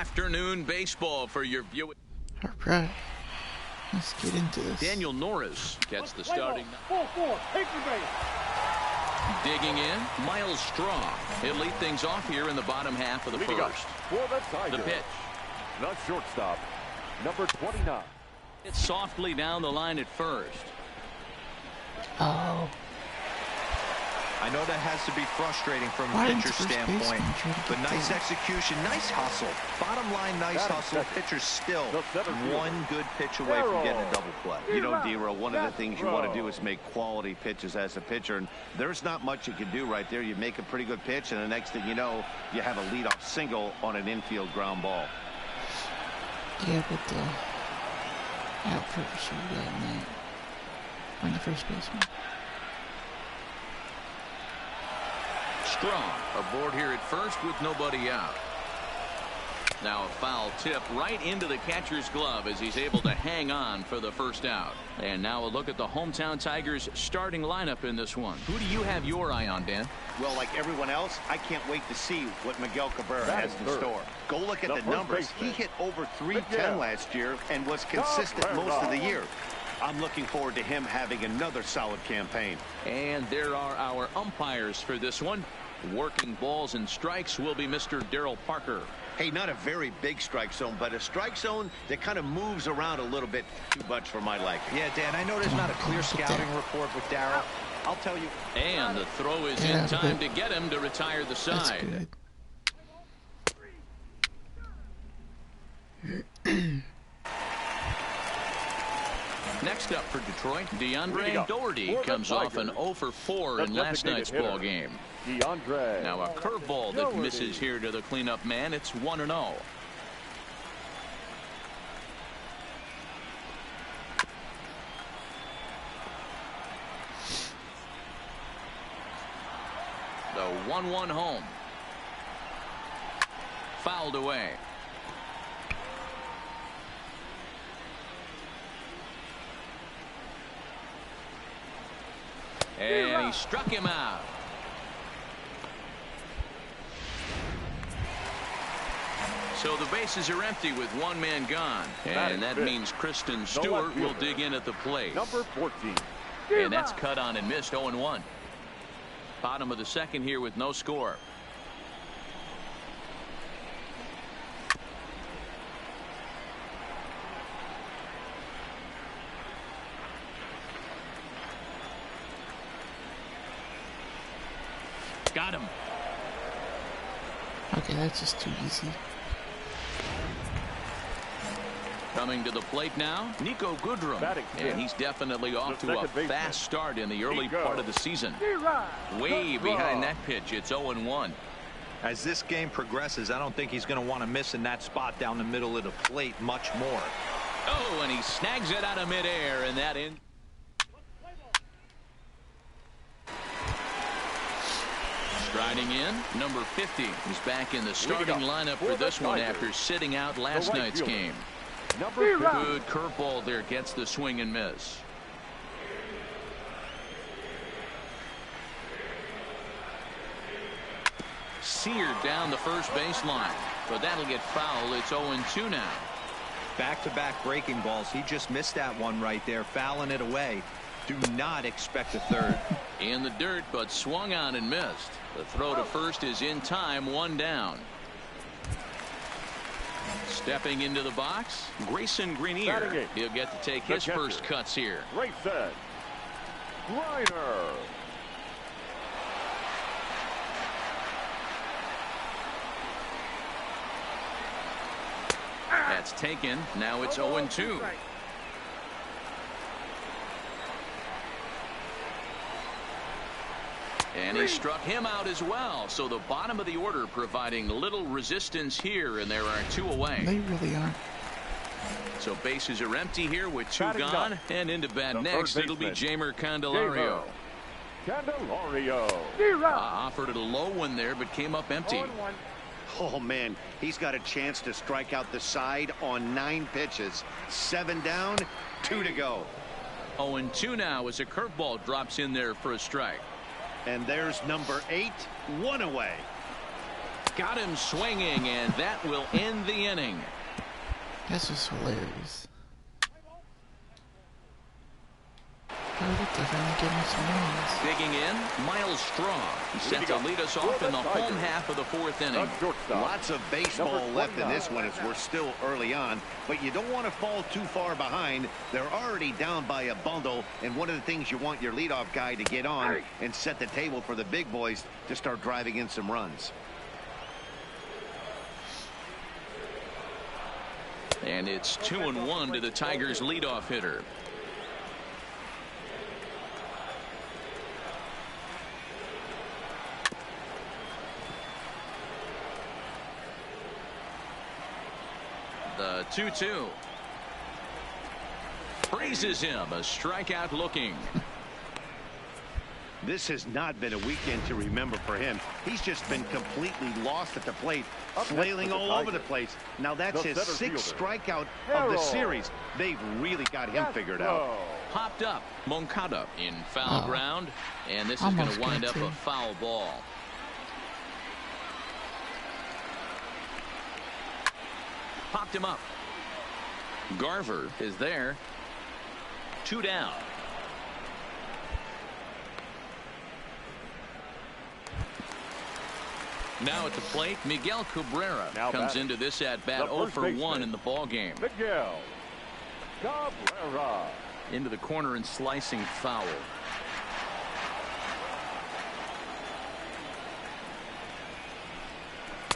afternoon baseball for your viewing. All right. Let's get into this. Daniel Norris gets the starting. 4-4, take the base. Digging in, Miles Straw. He'll lead things off here in the bottom half of the first. The pitch. The shortstop, number 29. It's softly down the line at first. Oh. I know that has to be frustrating from a pitcher's standpoint, but nice execution, nice hustle. Bottom line, nice hustle. Pitcher's still one good pitch away from getting a double play. You know, D-Row, one of the things you want to do is make quality pitches as a pitcher, and there's not much you can do right there. You make a pretty good pitch, and the next thing you know, you have a leadoff single on an infield ground ball. Yeah, but the outfielder should have gotten that. On the first baseman. Strong aboard here at first with nobody out. Now a foul tip right into the catcher's glove as he's able to hang on for the first out. And now a look at the hometown Tigers starting lineup in this one. Who do you have your eye on, Dan? Well, like everyone else, I can't wait to see what Miguel Cabrera has in store. Go look at the numbers. He hit over 310 last year and was consistent most of the year. I'm looking forward to him having another solid campaign. And there are our umpires for this one. Working balls and strikes will be Mr. Darryl Parker. Hey, not a very big strike zone, but a strike zone that kind of moves around a little bit too much for my liking. Yeah, Dan, I know there's not a clear scouting report with Darryl. I'll tell you. And the throw is in time to get him to retire the side. Next up for Detroit, DeAndre Doherty comes off an 0 for 4 in last night's ball game. Now a curveball that misses here to the cleanup man. It's 1-0. The 1-1 home. Fouled away. And he struck him out. So the bases are empty with one man gone. And that means Kristen Stewart will dig in at the plate. Number 14. And that's cut on and missed. 0-1. Bottom of the second here with no score. Got him. Okay, that's just too easy. Coming to the plate now, Nico Goodrum. And he's definitely off to a fast start in the early part of the season. Way behind that pitch. It's 0-1. As this game progresses, I don't think he's going to want to miss in that spot down the middle of the plate much more. Oh, and he snags it out of midair, and that in. Striding in, number 50. He's back in the starting lineup for this one after sitting out last night's game. Good curveball there, gets the swing and miss. Seared down the first baseline, but that'll get foul. It's 0-2 now. Back-to-back breaking balls. He just missed that one right there, fouling it away. Do not expect a third. In the dirt, but swung on and missed. The throw to first is in time, one down. Stepping into the box, Grayson Greenier. He'll get to take his first cuts here. Grayson Greenier. That's taken. Now it's 0-2. And he struck him out as well. So the bottom of the order providing little resistance here, and there are two away. They really are. So bases are empty here with two gone, and into bat next. It'll be Jeimer Candelario. Offered it a low one there, but came up empty. Oh, man, he's got a chance to strike out the side on 9 pitches. 7 down, 2 to go. 0-2 now as a curveball drops in there for a strike. And there's number 8, 1 away. Got him swinging, and that will end the inning. That's just hilarious. How did they finally give me some runs? Digging in, Miles Straw. He's set to lead us off in the home half of the fourth inning. Lots of baseball left in this one as we're still early on, but you don't want to fall too far behind. They're already down by a bundle, and one of the things you want your leadoff guy to get on and set the table for the big boys to start driving in some runs. And it's 2-1 to the Tigers' leadoff hitter. The 2-2. Freezes him. A strikeout looking. This has not been a weekend to remember for him. He's just been completely lost at the plate, flailing all over the place. Now that's his 6th strikeout of the series. They've really got him figured out. Popped up. Moncada in foul ground. And this is going to wind up a foul ball. Popped him up. Garver is there. 2 down. Now at the plate, Miguel Cabrera comes into this at-bat 0 for 1 in the ball game. Miguel Cabrera. Into the corner and slicing foul.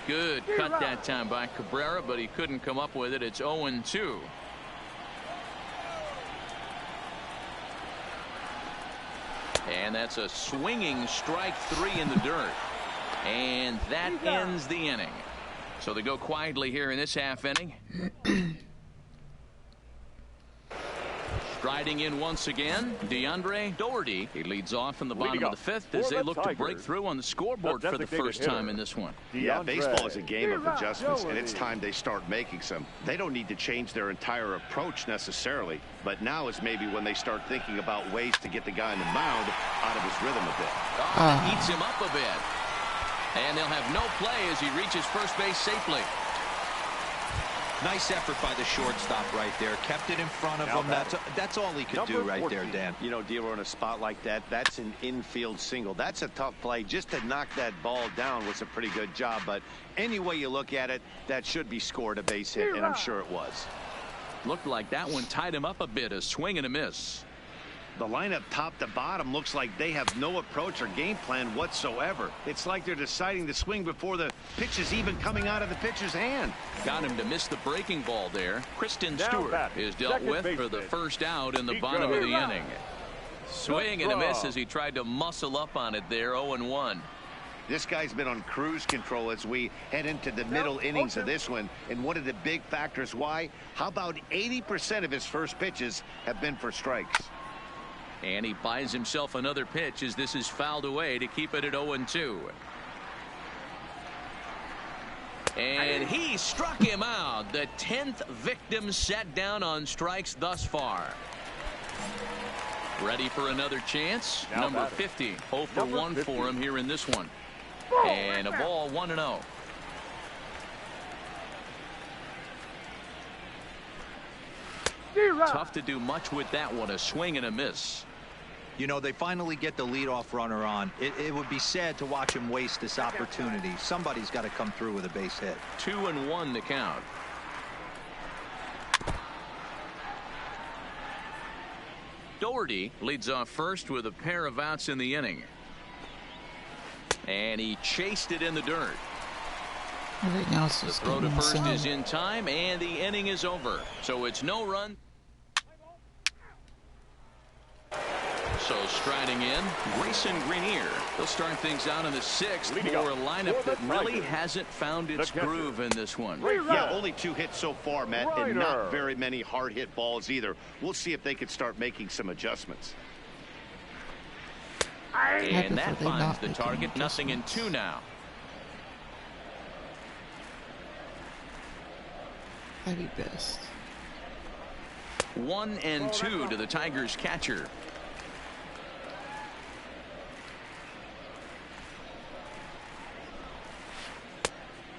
Good cut that time by Cabrera, but he couldn't come up with it. It's 0-2. And that's a swinging strike 3 in the dirt. And that ends the inning. So they go quietly here in this half inning. Striding in once again, DeAndre Doherty. He leads off in the bottom of the 5th as they look to break through on the scoreboard for the first time in this one. Yeah, baseball is a game of adjustments, and it's time they start making some. They don't need to change their entire approach necessarily, but now is maybe when they start thinking about ways to get the guy on the mound out of his rhythm a bit. Eats him up a bit. And they'll have no play as he reaches first base safely. Nice effort by the shortstop right there. Kept it in front of him. That's all he could do right there, Dan. You know, Dealer, in a spot like that, that's an infield single. That's a tough play. Just to knock that ball down was a pretty good job. But any way you look at it, that should be scored a base hit, and I'm sure it was. Looked like that one tied him up a bit. A swing and a miss. The lineup top to bottom looks like they have no approach or game plan whatsoever. It's like they're deciding to swing before the pitch is even coming out of the pitcher's hand. Got him to miss the breaking ball there. Kristen Stewart is dealt with for the first out in the bottom of the inning. Swing and a miss as he tried to muscle up on it there. 0-1. This guy's been on cruise control as we head into the middle innings of this one. And one of the big factors why, how about 80% of his first pitches have been for strikes? And he buys himself another pitch as this is fouled away to keep it at 0-2. And he struck him out. The 10th victim set down on strikes thus far. Ready for another chance? Number 50. 0 for 1 for him here in this one. And a ball 1-0. Tough to do much with that one. A swing and a miss. You know, they finally get the leadoff runner on. It would be sad to watch him waste this opportunity. Somebody's got to come through with a base hit. 2-1 to count. Doherty leads off first with a pair of outs in the inning. And he chased it in the dirt. Everything else The is throw to first insane. is in time, and the inning is over. So it's no run. So striding in, Grayson Greenier. He'll start things out in the 6th for a lineup that really hasn't found its groove in this one. Yeah, only 2 hits so far, Matt, and not very many hard hit balls either. We'll see if they can start making some adjustments. And that finds the target. 0-2 now. That'd be best. 1-2 to the Tigers catcher.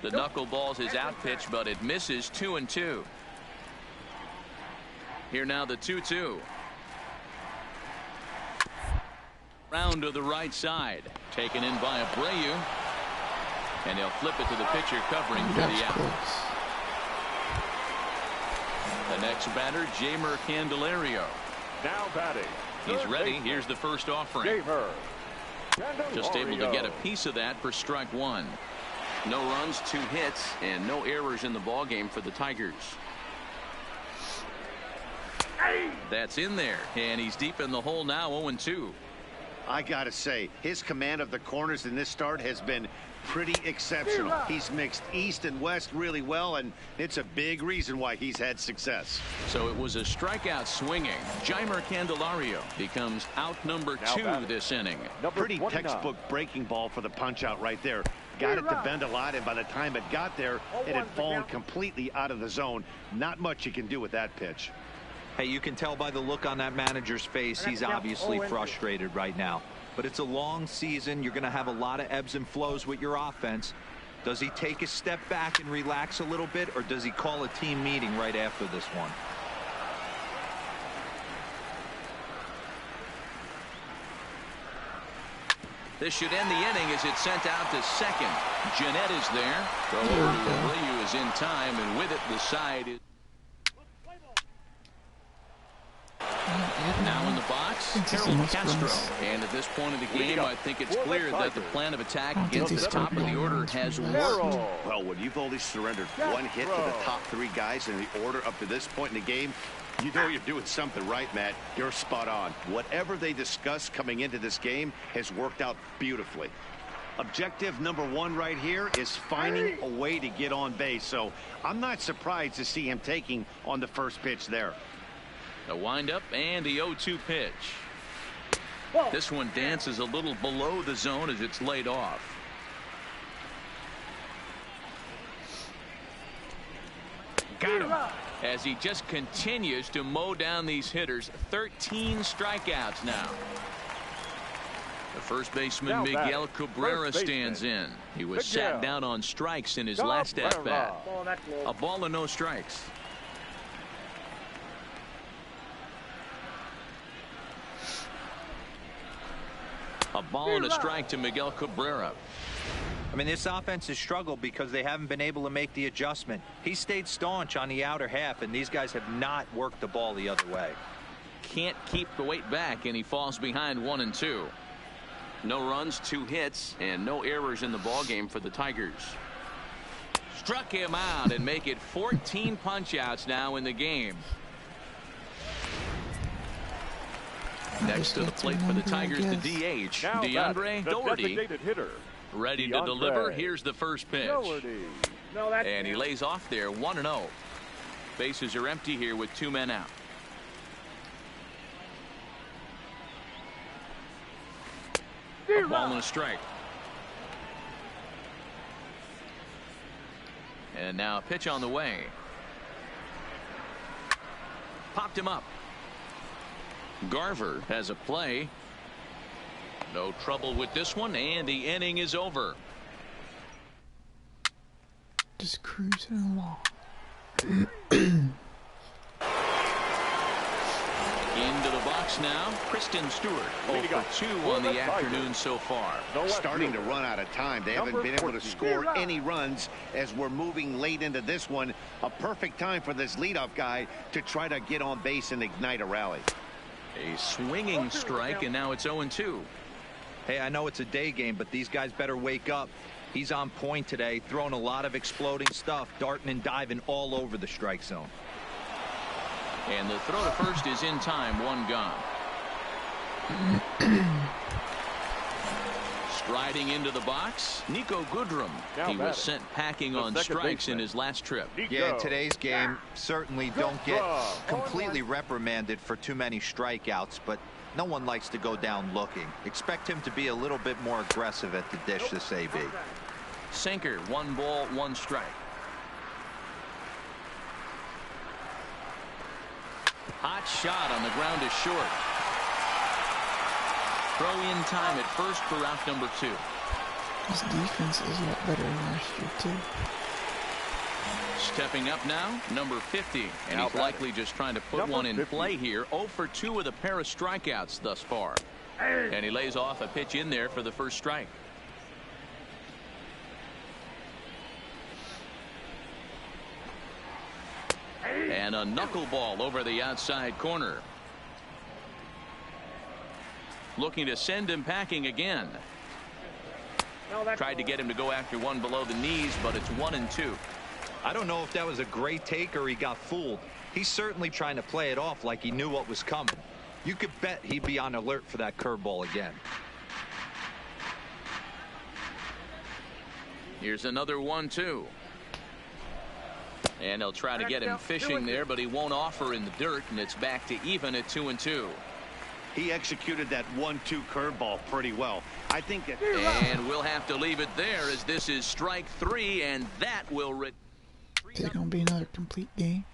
The knuckleball's his out pitch, but it misses 2-2. Here now the 2-2. Round to the right side. Taken in by Abreu. And he'll flip it to the pitcher covering for the out. The next batter, Jeimer Candelario. Now batting. He's ready. Here's the first offering. Just able to get a piece of that for strike one. No runs, 2 hits, and no errors in the ballgame for the Tigers. That's in there, and he's deep in the hole now, 0-2. I gotta say, his command of the corners in this start has been pretty exceptional. He's mixed east and west really well, and it's a big reason why he's had success. So it was a strikeout swinging. Jeimer Candelario becomes out number 2 this inning. Pretty textbook breaking ball for the punch out right there. Got it to bend a lot, and by the time it got there, it had fallen completely out of the zone. Not much you can do with that pitch. Hey, you can tell by the look on that manager's face, he's obviously frustrated right now. But it's a long season. You're going to have a lot of ebbs and flows with your offense. Does he take a step back and relax a little bit, or does he call a team meeting right after this one? This should end the inning as it's sent out to second. Jeanette is there. Throw over to Abreu is in time, and with it, the side is. Now in the box, Harold Castro. And at this point of the game, I think it's clear that the plan of attack against the top of the order has worked. Well, when you've only surrendered 1 hit to the top 3 guys in the order up to this point in the game, you know you're doing something right, Matt. You're spot on. Whatever they discussed coming into this game has worked out beautifully. Objective number 1 right here is finding a way to get on base. So I'm not surprised to see him taking on the first pitch there. The windup and the 0-2 pitch. This one dances a little below the zone as it's laid off. Got him. As he just continues to mow down these hitters. 13 strikeouts now. The first baseman Miguel Cabrera stands in. He was sat down on strikes in his last at bat. A ball and no strikes. A ball and a strike to Miguel Cabrera. I mean, this offense has struggled because they haven't been able to make the adjustment. He stayed staunch on the outer half, and these guys have not worked the ball the other way. Can't keep the weight back, and he falls behind 1-2. No runs, 2 hits, and no errors in the ballgame for the Tigers. Struck him out and make it 14 punch-outs now in the game. Next to the plate for the Tigers, the DH, DeAndre Doherty. Ready to deliver. Here's the first pitch. And he lays off there, 1-0. Bases are empty here with 2 men out. A ball and a strike. And now a pitch on the way. Popped him up. Garver has a play. No trouble with this one, and the inning is over. Just cruising along. Into the box now, Kristen Stewart. 0-2 on the afternoon so far. Starting to run out of time. They haven't been able to score any runs as we're moving late into this one. A perfect time for this leadoff guy to try to get on base and ignite a rally. A swinging strike, and now it's 0-2. Hey, I know it's a day game, but these guys better wake up. He's on point today, throwing a lot of exploding stuff, darting and diving all over the strike zone. And the throw to first is in time, 1 gone. Striding into the box, Nico Goodrum. He was sent packing on strikes in his last trip. Yeah, in today's game, certainly don't get completely reprimanded for too many strikeouts, but no one likes to go down looking. Expect him to be a little bit more aggressive at the dish this AB. Sinker, 1 ball, 1 strike. Hot shot on the ground is short. Throw in time at first for out number 2. His defense is a lot better than last year, too. Stepping up now, number 50. And Now he's likely just trying to put one in 50. play here. 0 for 2 with a pair of strikeouts thus far. And he lays off a pitch in there for the first strike. And a knuckleball over the outside corner. Looking to send him packing again. Tried to get him to go after one below the knees, but it's 1-2. I don't know if that was a great take or he got fooled. He's certainly trying to play it off like he knew what was coming. You could bet he'd be on alert for that curveball again. Here's another 1-2. And he'll try to get him fishing there, but he won't offer in the dirt, and it's back to even at 2-2. He executed that 1-2 curveball pretty well. I think that. And we'll have to leave it there as this is strike 3, and that will. Is it going to be another complete game?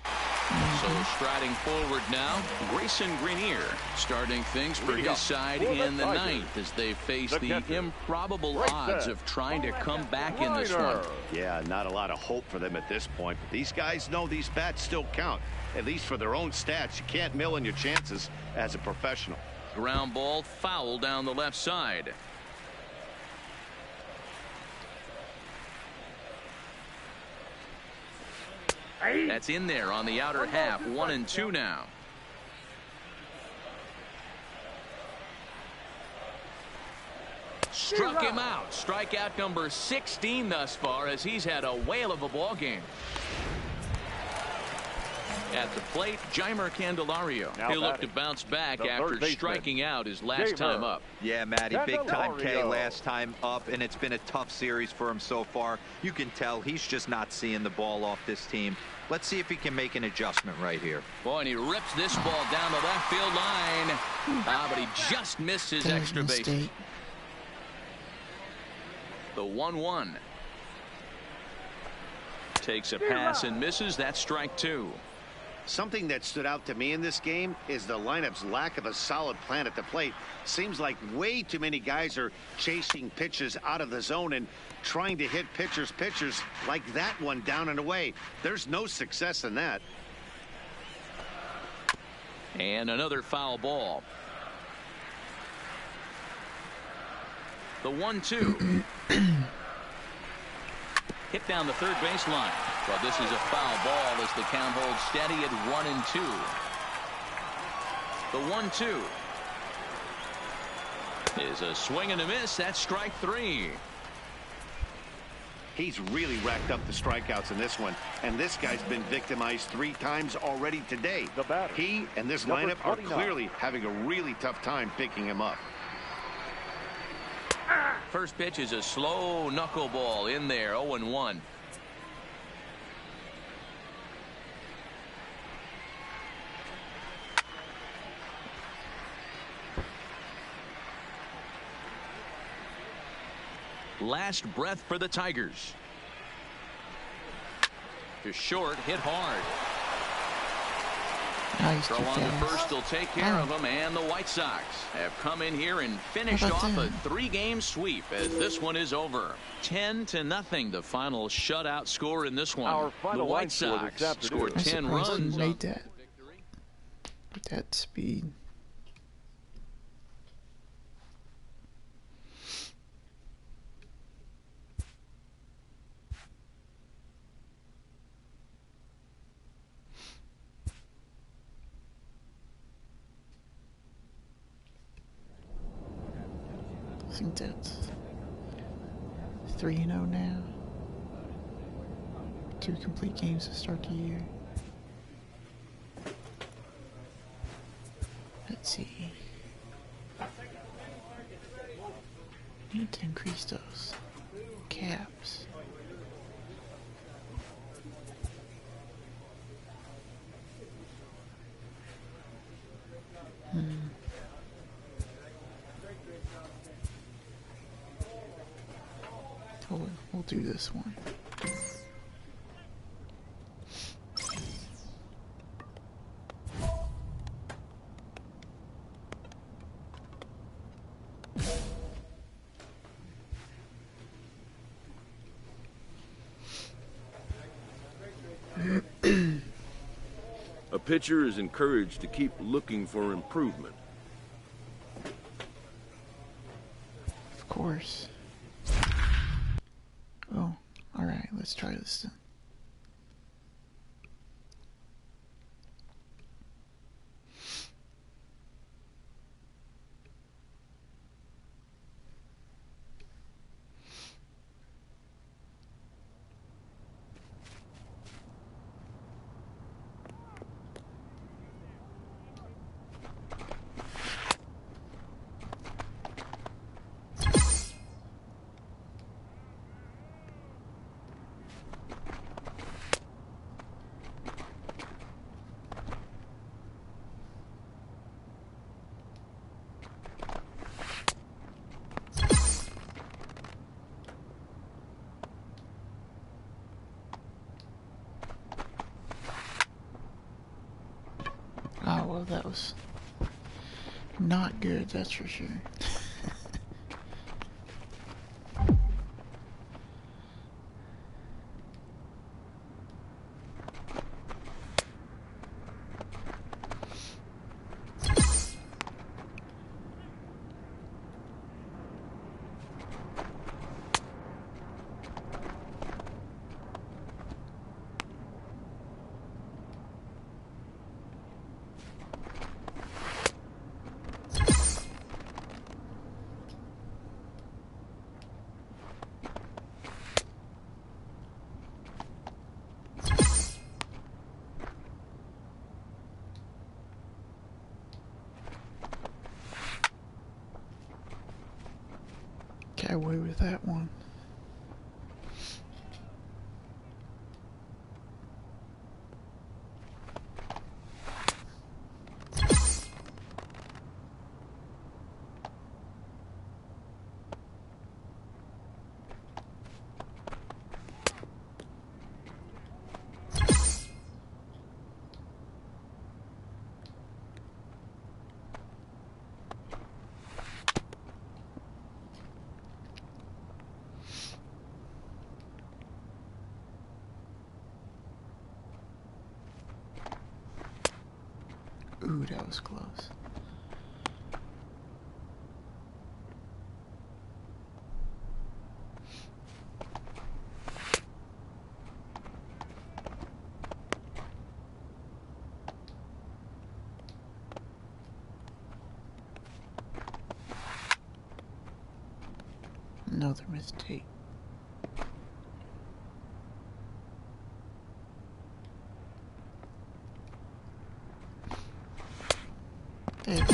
So striding forward now, Grayson Greenier starting things for his side in the ninth as they face the improbable odds of trying to come back in this one. Yeah, not a lot of hope for them at this point. But these guys know these bats still count, at least for their own stats. You can't mill in your chances as a professional. Ground ball foul down the left side. That's in there on the outer half. 1-2 now. Struck him out. Strikeout number 16 thus far as he's had a whale of a ball game. At the plate, Jeimer Candelario. He'll look to bounce back after striking out his last time up. Yeah, Matty, big time K last time up, and it's been a tough series for him so far. You can tell he's just not seeing the ball off this team. Let's see if he can make an adjustment right here. Boy, and he rips this ball down the left field line. But he just missed his extra base. The 1-1. Takes a pass and misses. That's strike 2. Something that stood out to me in this game is the lineup's lack of a solid plan at the plate. Seems like way too many guys are chasing pitches out of the zone and trying to hit pitchers like that one down and away. There's no success in that. And another foul ball. The 1-2. Hit down the third baseline. Well, this is a foul ball as the count holds steady at 1-2. The 1-2 is a swing and a miss. That's strike 3. He's really racked up the strikeouts in this one, and this guy's been victimized 3 times already today. He and this lineup are clearly having a really tough time picking him up. First pitch is a slow knuckleball in there. 0-1. Last breath for the Tigers. To short, hit hard. Nice. Throw on the first will take care of him, and the White Sox have come in here and finished off a 3-game sweep as this one is over. 10-0, the final shutout score in this one. The White Sox scored 10 runs. Made that with that speed. I think that's 3-0 now. 2 complete games to start the year. Let's see. Need to increase those caps. We'll do this one. pitcher is encouraged to keep looking for improvement. Of course. Oh, alright, let's try this then. Oh, well, that was not good, that's for sure. Got away with that one. Ooh, that was close. Another mistake. There we go.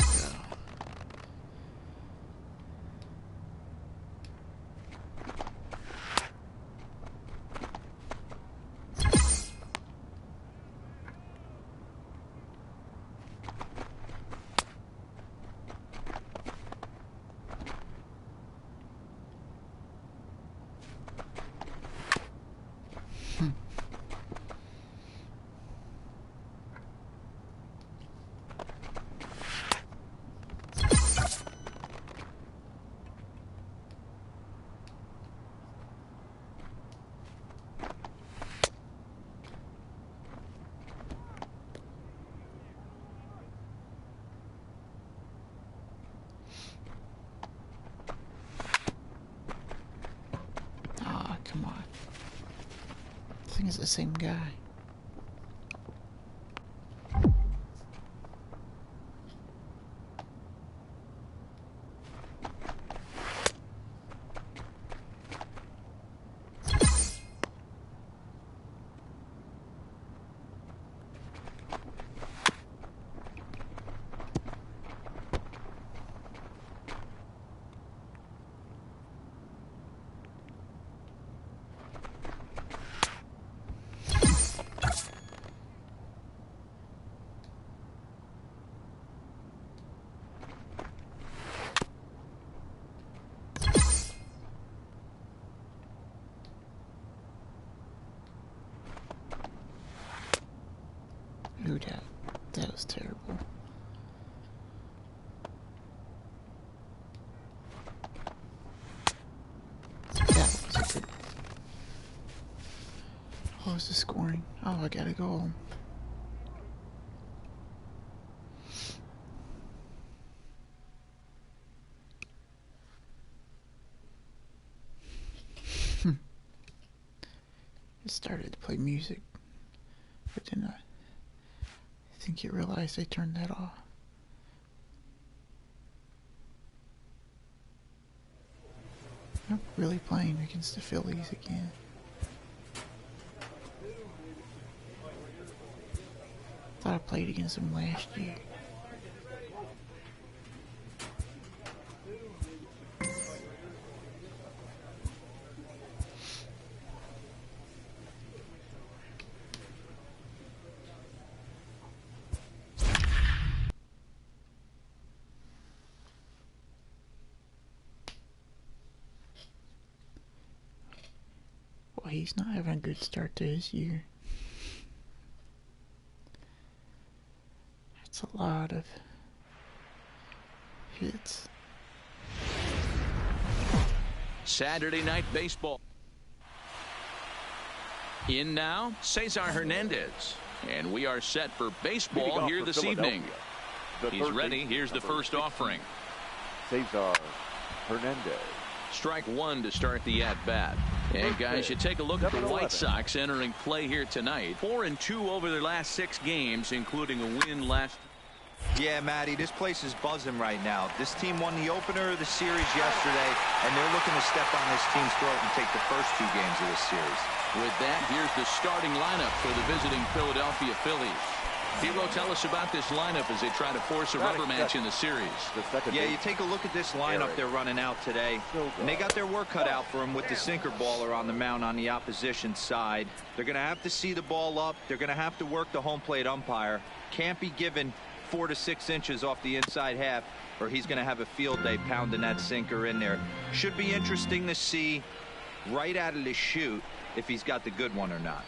Come on. I think it's the same guy. Ooh, that was terrible. That was a good. What was the scoring? Oh, I gotta go. It started to play music, but then I think it realized they turned that off. I'm really playing against the Phillies again. Thought I played against them last year. Well, he's not having a good start to his year. That's a lot of hits. Saturday Night Baseball. In now, Cesar Hernandez. And we are set for baseball here this evening. He's ready. Here's the first offering. Cesar Hernandez. Strike one to start the at-bat. And guys, you take a look at the White Sox entering play here tonight. 4-2 over their last 6 games, including a win last. Yeah, Matty, this place is buzzing right now. This team won the opener of the series yesterday, and they're looking to step on this team's throat and take the first 2 games of this series. With that, here's the starting lineup for the visiting Philadelphia Phillies. Hero, tell us about this lineup as they try to force a rubber match in the series. Yeah, you take a look at this lineup they're running out today, and they got their work cut out for them with the sinker baller on the mound on the opposition side. They're going to have to see the ball up. They're going to have to work the home plate umpire. Can't be given 4 to 6 inches off the inside half, or he's going to have a field day pounding that sinker in there. Should be interesting to see right out of the chute if he's got the good one or not.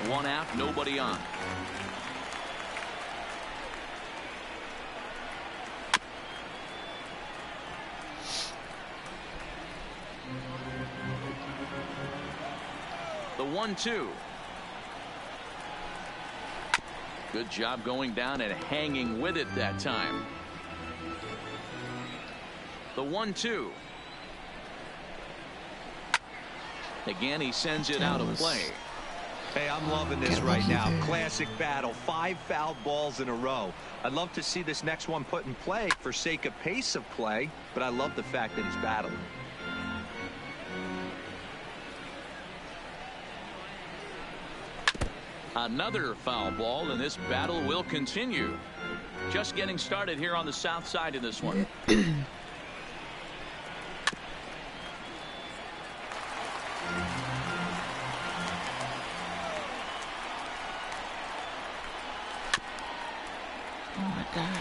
1 out, nobody on. The 1-2. Good job going down and hanging with it that time. The 1-2. Again, he sends it out of play. Hey, I'm loving this right now. Classic battle. 5 foul balls in a row. I'd love to see this next one put in play for sake of pace of play, but I love the fact that he's battling. Another foul ball, and this battle will continue. Just getting started here on the south side of this one. Oh my God.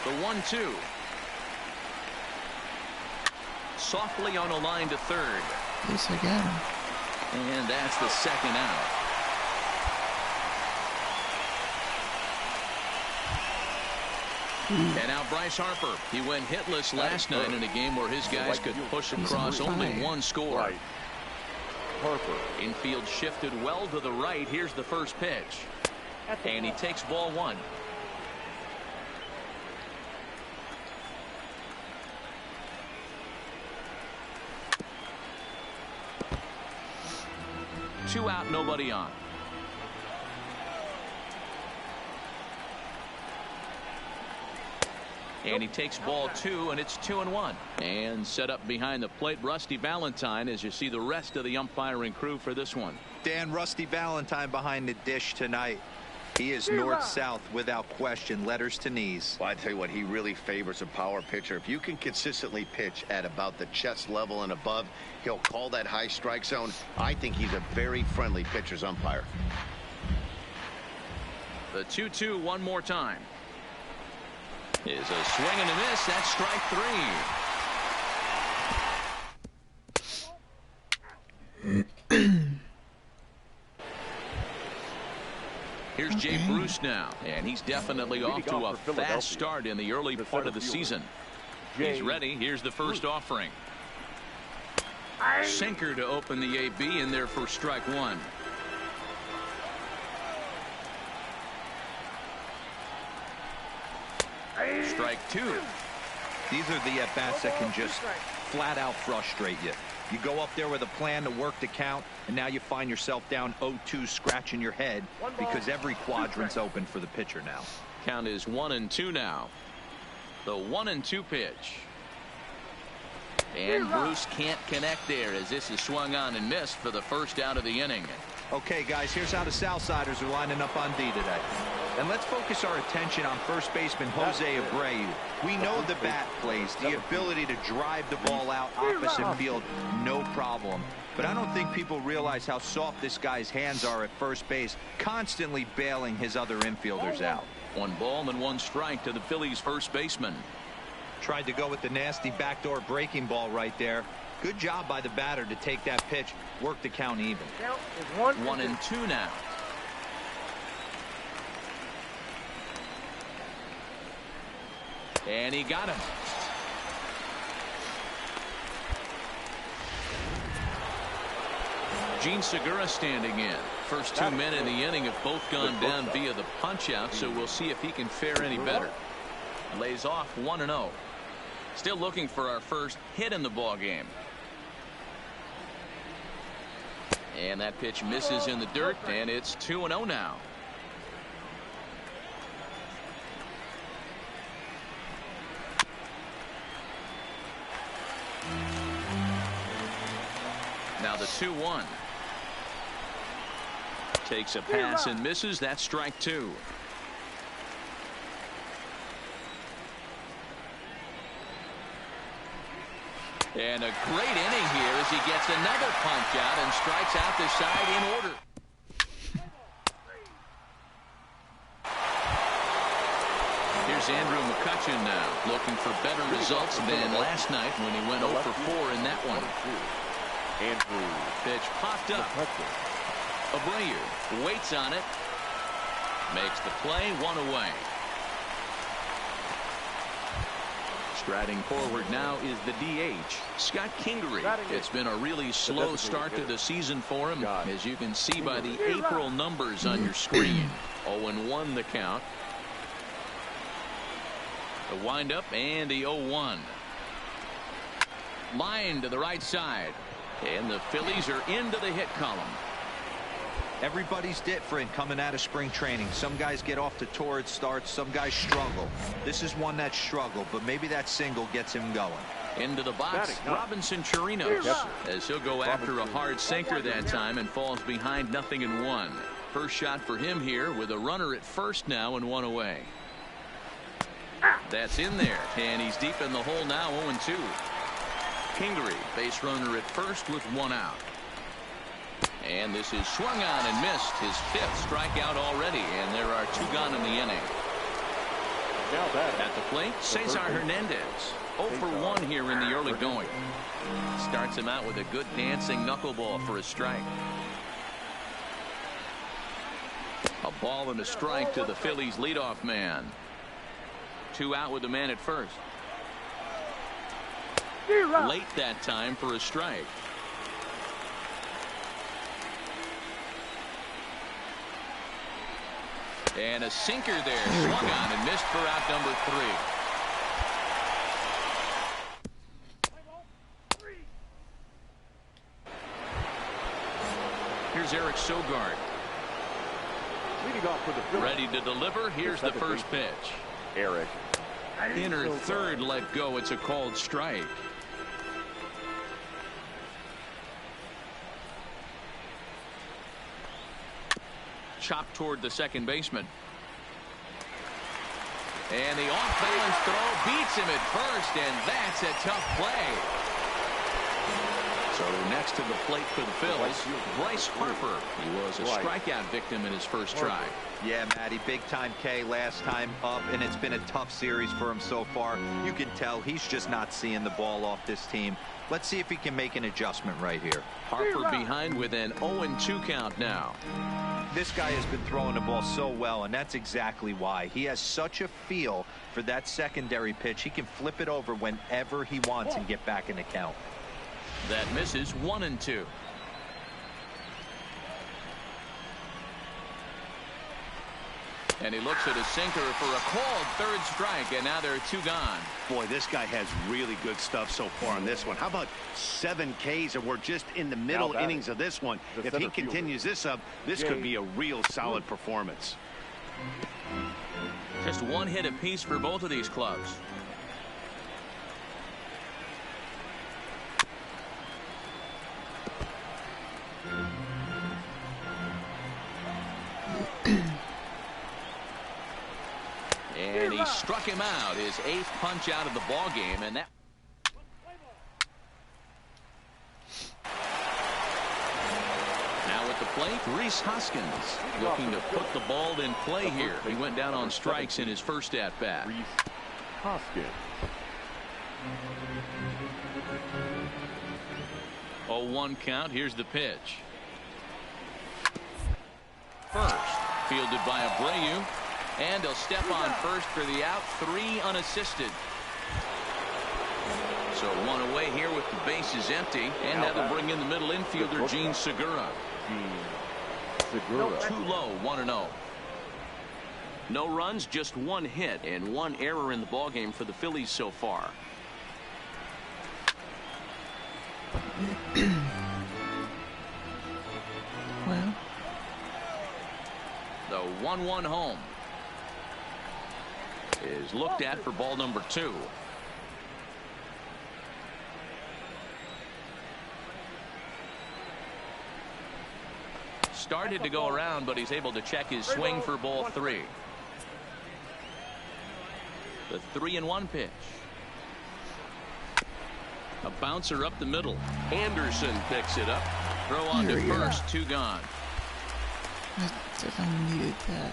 The 1-2. Softly on a line to third. At least I got him. And that's the second out. And now Bryce Harper. He went hitless last night in a game where his guys could push across only 1 score. Harper. Infield shifted well to the right. Here's the first pitch. And he takes ball 1. Two out, nobody on. And he takes ball 2, and it's 2-1. And set up behind the plate, Rusty Valentine, as you see the rest of the umpiring crew for this one. Dan, Rusty Valentine behind the dish tonight. He is north-south without question, letters to knees. Well, I tell you what, he really favors a power pitcher. If you can consistently pitch at about the chest level and above, he'll call that high strike zone. I think he's a very friendly pitcher's umpire. The 2-2 one more time. Is a swing and a miss. That's strike 3. Here's Jay Bruce now, and he's definitely off to a fast start in the early part of the season. He's ready. Here's the first offering. Sinker to open the AB in there for strike 1. Strike 2. These are the at-bats that can just flat out frustrate you. You go up there with a plan to work the count, and now you find yourself down 0-2 scratching your head because every quadrant's open for the pitcher now. Count is 1-2 now. The 1-2 pitch. And Bruce can't connect there as this is swung on and missed for the first out of the inning. Okay, guys, here's how the Southsiders are lining up on D today. And let's focus our attention on first baseman Jose Abreu. We know the bat plays, the ability to drive the ball out opposite field, no problem. But I don't think people realize how soft this guy's hands are at first base, constantly bailing his other infielders out. 1 ball and 1 strike to the Phillies first baseman. Tried to go with the nasty backdoor breaking ball right there. Good job by the batter to take that pitch, work the count even. 1-2 now. And he got him. Gene Segura standing in. First 2 men in the inning have both gone down via the punch out, so we'll see if he can fare any better. Lays off 1-0. Still looking for our first hit in the ball game. And that pitch misses in the dirt, and it's 2-0 now. Now the 2-1. Takes a pass and misses. That's strike 2. And a great inning here as he gets another punch out and strikes out the side in order. Here's Andrew McCutchen now, looking for better results than last night when he went 0 for 4 in that one. Andrew. Pitch popped up. Abreu waits on it. Makes the play, 1 away. Striding forward now is the DH, Scott Kingery. It's been a really slow start to the season for him, as you can see by the April numbers on your screen. 0-1 the count. The windup and the 0-1. Line to the right side. And the Phillies are into the hit column. Everybody's different coming out of spring training. Some guys get off to torrid starts. Some guys struggle. This is one that struggled, but maybe that single gets him going. Into the box, Robinson Chirinos, as he'll go after a hard sinker that time and falls behind 0-1. First shot for him here with a runner at first now and 1 away. That's in there, and he's deep in the hole now, 0-2. Kingery, base runner at first with 1 out. And this is swung on and missed, his 5th strikeout already, and there are 2 gone in the inning. At the plate, Cesar Hernandez, 0 for 1 here in the early going. Starts him out with a good dancing knuckleball for a strike. A ball and a strike to the Phillies leadoff man. 2 out with the man at first. Late that time for a strike. And a sinker there, swung on and missed for out number 3. Here's Eric Sogard. Ready to deliver. Here's the first pitch. Eric. Inner third let go. It's a called strike. Chopped toward the second baseman. And the off-balance throw beats him at first, and that's a tough play. So next to the plate for the Phillies, Bryce Harper. He was a strikeout victim in his first try. Yeah, Matty, big-time K last time up, and it's been a tough series for him so far. You can tell he's just not seeing the ball off this team. Let's see if he can make an adjustment right here. Harper behind with an 0-2 count now. This guy has been throwing the ball so well, and that's exactly why. He has such a feel for that secondary pitch. He can flip it over whenever he wants and get back in the count. That misses, 1-2. And he looks at a sinker for a called third strike, and now there are 2 gone. Boy, this guy has really good stuff so far on this one. How about 7 Ks, and we're just in the middle innings of this one. If he continues this up, this could be a real solid performance. Just 1 hit apiece for both of these clubs. And he struck him out, his 8th punch out of the ball game, and that. Now at the plate, Rhys Hoskins looking to put the ball in play here. He went down on strikes in his first at bat. Rhys Hoskins. 0-1 count. Here's the pitch. First, fielded by Abreu. And he'll step on first for the out. 3 unassisted. So 1 away here with the bases empty. And that'll bring in the middle infielder, Gene Segura. Too low, 1-0. No runs, just 1 hit and 1 error in the ballgame for the Phillies so far. Well, The 1-1 home is looked at for ball number 2. Started to go around, but he's able to check his swing for ball 3. The 3-1 pitch. A bouncer up the middle. Anderson picks it up. Throw on to first. 2 gone. I needed that.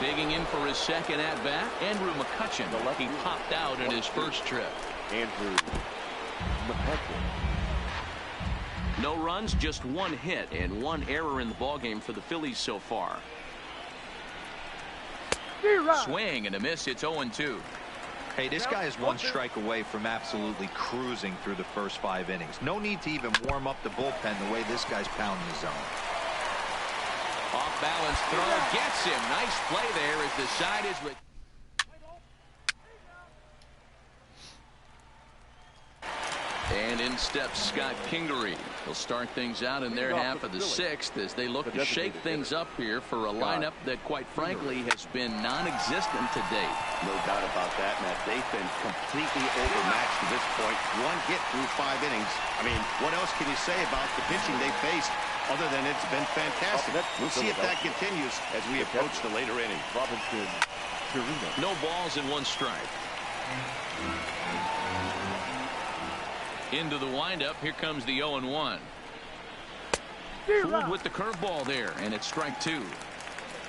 Digging in for his second at bat, Andrew McCutchen. He popped out in his first trip. Andrew McCutchen. No runs, just 1 hit and 1 error in the ballgame for the Phillies so far. Swing and a miss. It's 0-2. Hey, this guy is 1 strike away from absolutely cruising through the first 5 innings. No need to even warm up the bullpen the way this guy's pounding the zone. Off balance throw gets him. Nice play there as the side is with. And in steps Scott Kingery. He'll start things out in their half of the 6th as they look to shake things up here for a lineup that quite frankly has been non-existent to date. No doubt about that, Matt. They've been completely overmatched to this point. 1 hit through 5 innings. I mean, what else can you say about the pitching they faced other than it's been fantastic? We'll see if that continues as we approach the later inning. No balls and 1 strike. Into the windup. Here comes the 0-1. Fooled with the curveball there, and it's strike 2.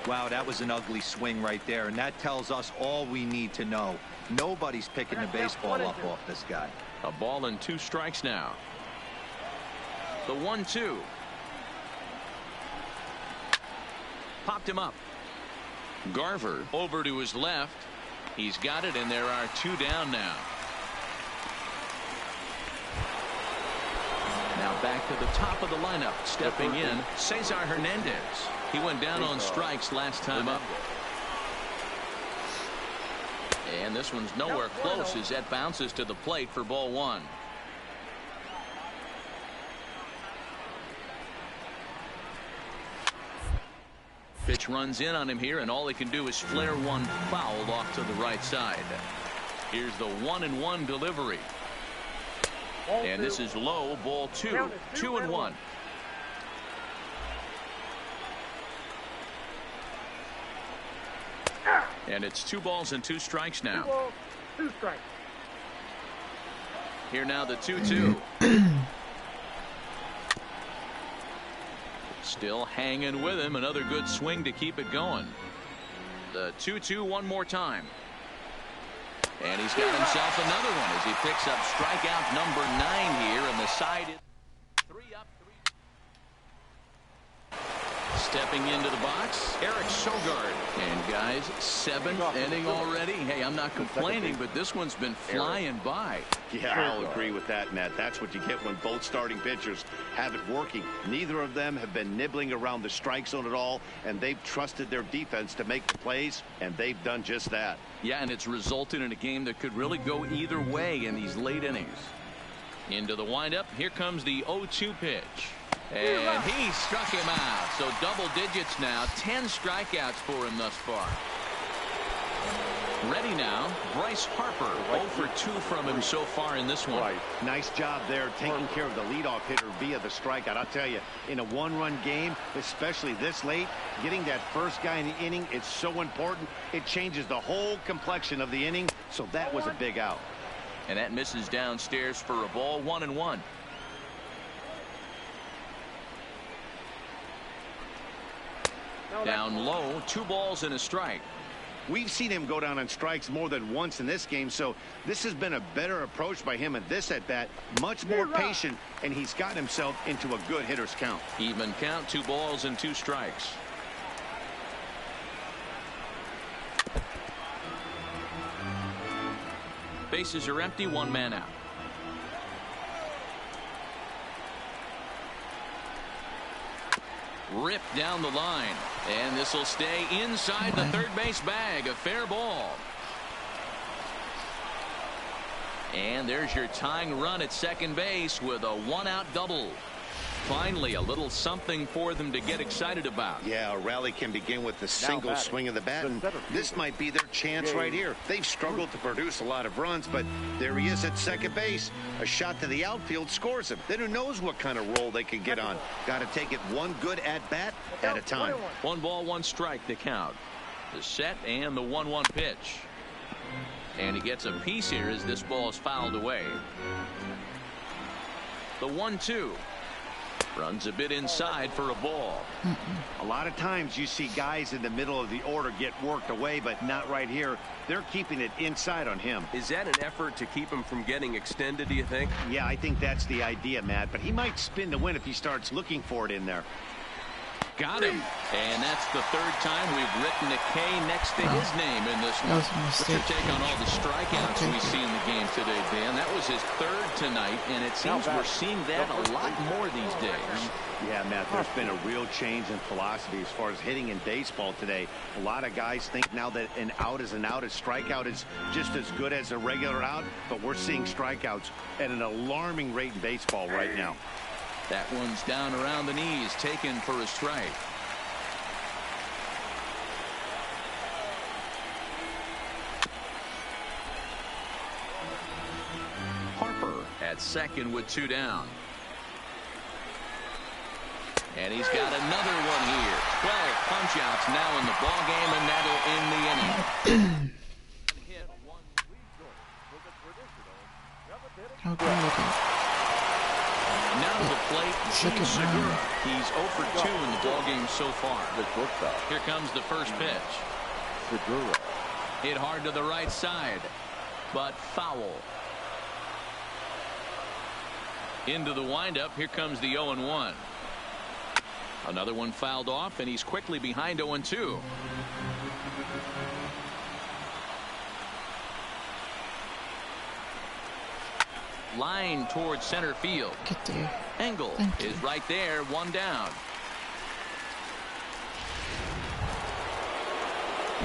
Wow, that was an ugly swing right there, and that tells us all we need to know. Nobody's picking the baseball up off this guy. A ball and 2 strikes now. The 1-2. Popped him up. Garver over to his left. He's got it, and there are 2 down now. Now back to the top of the lineup. Stepping in, Cesar Hernandez. He went down on strikes last time up. And this one's nowhere close as that bounces to the plate for ball 1. Pitch runs in on him here, and all he can do is flare 1 foul off to the right side. Here's the 1-1 delivery. And this is low, ball 2. 2-1. And it's 2 balls and 2 strikes now. 2 balls, 2 strikes. Here now the 2-2. Still hanging with him. Another good swing to keep it going. The 2-2 one more time. And he's got himself another one as he picks up strikeout number 9 here, and the side is 3 up, 3. Stepping into the box, Eric Sogard. And guys, 7th inning already. Hey, I'm not complaining, but this one's been flying by. Yeah, I'll agree with that, Matt. That's what you get when both starting pitchers have it working. Neither of them have been nibbling around the strike zone at all, and they've trusted their defense to make the plays, and they've done just that. Yeah, and it's resulted in a game that could really go either way in these late innings. Into the windup, here comes the 0-2 pitch. And he struck him out. So double digits now, 10 strikeouts for him thus far. Ready now, Bryce Harper. 0 for 2 from him so far in this one. Nice job there taking care of the leadoff hitter via the strikeout. I'll tell you, in a one-run game, especially this late, getting that first guy in the inning, it's so important. It changes the whole complexion of the inning, so that was a big out. And that misses downstairs for a ball, 1-1. Down low, 2 balls and a strike. We've seen him go down on strikes more than once in this game, so this has been a better approach by him at this at-bat. Much more patient, and he's gotten himself into a good hitter's count. Even count, 2 balls and 2 strikes. Bases are empty, 1 man out. Ripped down the line, and this will stay inside the third base bag. A fair ball. And there's your tying run at second base with a 1-out double. Finally, a little something for them to get excited about. Yeah, a rally can begin with the single swing of the bat, and this might be their chance right here. They've struggled to produce a lot of runs, but there he is at second base. A shot to the outfield scores him. Then who knows what kind of roll they can get on. Got to take it one good at-bat at a time. 1 ball, 1 strike to count. The set and the 1-1 pitch. And he gets a piece here as this ball is fouled away. The 1-2. Runs a bit inside for a ball. A lot of times you see guys in the middle of the order get worked away, but not right here. They're keeping it inside on him. Is that an effort to keep him from getting extended, do you think? Yeah, I think that's the idea, Matt, but he might spin the win if he starts looking for it in there. Got him. And that's the 3rd time we've written a K next to his name in this one. What's your take on all the strikeouts we see in the game today, Dan? That was his 3rd tonight, and it seems we're seeing that a lot more these days. Yeah, Matt, there's been a real change in philosophy as far as hitting in baseball today. A lot of guys think now that an out is an out, a strikeout is just as good as a regular out, but we're seeing strikeouts at an alarming rate in baseball right now. That one's down around the knees, taken for a strike. Harper at second with 2 down. And he's got another one here. 12 punch-outs now in the ballgame, and that'll end the inning. Now to the plate, Gene Segura. He's 0 for 2 in the ballgame so far. Here comes the first pitch. Segura. Hit hard to the right side, but foul. Into the windup, here comes the 0-1. Another one fouled off, and he's quickly behind 0-2. Line towards center field. Get there. Engel is right there, 1 down.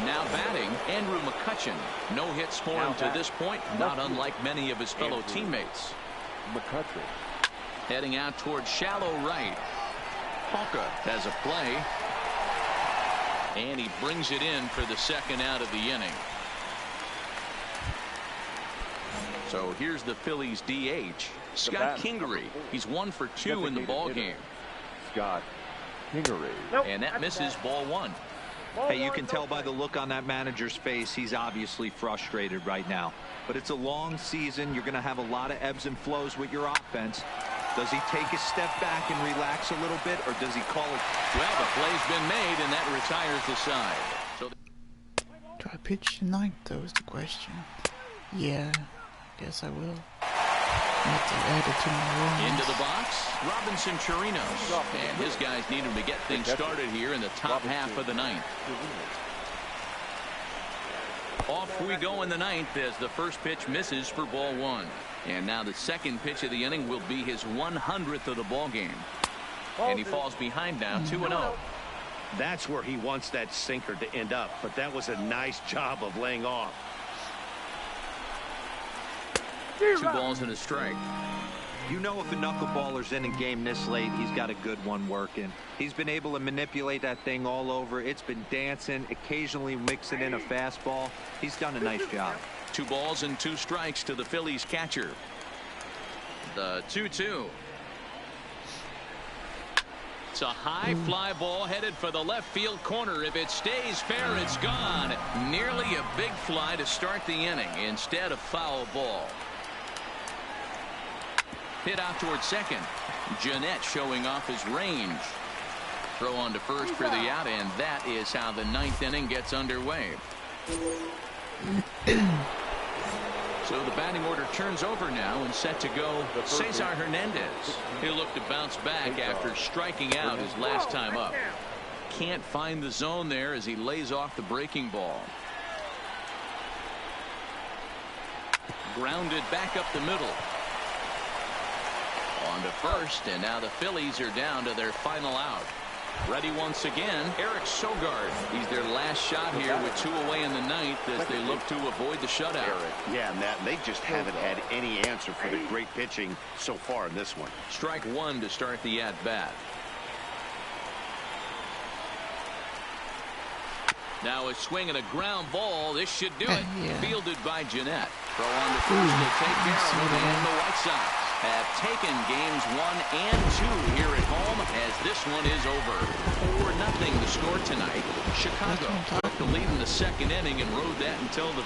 Now batting, Andrew McCutchen. No hits for him to this point, not unlike many of his fellow teammates. McCutchen. Heading out towards shallow right. Palka has a play. And he brings it in for the 2nd out of the inning. So here's the Phillies DH, Scott Kingery. He's 1 for 2 in the ballgame. Scott Kingery. And that misses ball 1. Hey, you can tell by the look on that manager's face, he's obviously frustrated right now. But it's a long season. You're going to have a lot of ebbs and flows with your offense. Does he take a step back and relax a little bit, or does he call it? Well, the play's been made, and that retires the side. So do I pitch tonight? That was the question. Yeah, guess I will. Into the box, Robinson Chirinos. And his guys need him to get things started here in the top half of the ninth. Off we go in the ninth as the first pitch misses for ball one. And now the second pitch of the inning will be his 100th of the ball game. And he falls behind now 2-0. That's where he wants that sinker to end up, but that was a nice job of laying off. 2 balls and a strike. You know, if a knuckleballer's in a game this late, he's got a good one working. He's been able to manipulate that thing all over. It's been dancing, occasionally mixing in a fastball. He's done a nice job. 2 balls and 2 strikes to the Phillies catcher. The 2-2. It's a high fly ball headed for the left field corner. If it stays fair, it's gone. Nearly a big fly to start the inning instead of foul ball. Hit out towards second. Jeanette showing off his range. Throw on to first for the out, and that is how the ninth inning gets underway. So the batting order turns over now and set to go Cesar Hernandez. He'll look to bounce back after striking out his last time up. Can't find the zone there as he lays off the breaking ball. Grounded back up the middle. On to first, and now the Phillies are down to their final out. Ready once again, Eric Sogard. He's their last shot here with 2 away in the ninth as they look to avoid the shutout. Yeah, Matt, they just haven't had any answer for the great pitching so far in this one. Strike 1 to start the at-bat. Now a swing and a ground ball. This should do it. Fielded by Jeanette. Throw on to first to take care of it, and the White Sox have taken games 1 and 2 here at home as this one is over. 4-0 the score tonight. Chicago took the lead in the second inning and rode that until the